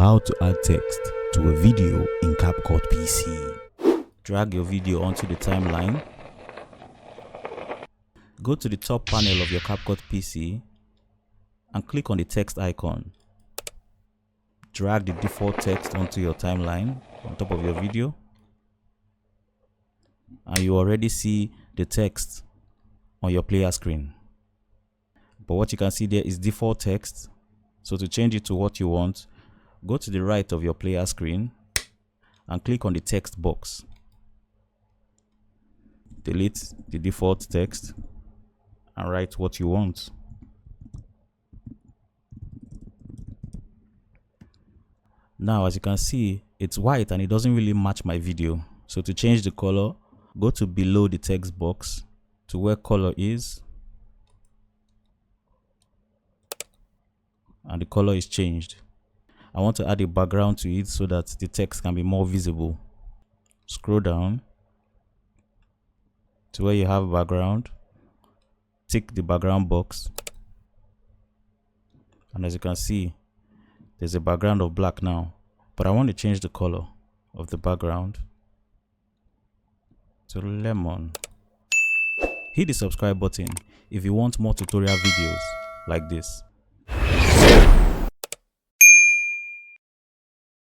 How to add text to a video in CAPCUT PC. Drag your video onto the timeline. Go to the top panel of your CAPCUT PC and click on the text icon. Drag the default text onto your timeline on top of your video, and you already see the text on your player screen. But what you can see there is default text. So to change it to what you want, go to the right of your player screen and click on the text box. Delete the default text and write what you want. Now, as you can see, it's white and it doesn't really match my video. So to change the color, go to below the text box to where color is, and the color is changed. I want to add a background to it so that the text can be more visible. Scroll down to where you have background, tick the background box, and as you can see, there's a background of black now, but I want to change the color of the background to lemon. Hit the subscribe button if you want more tutorial videos like this.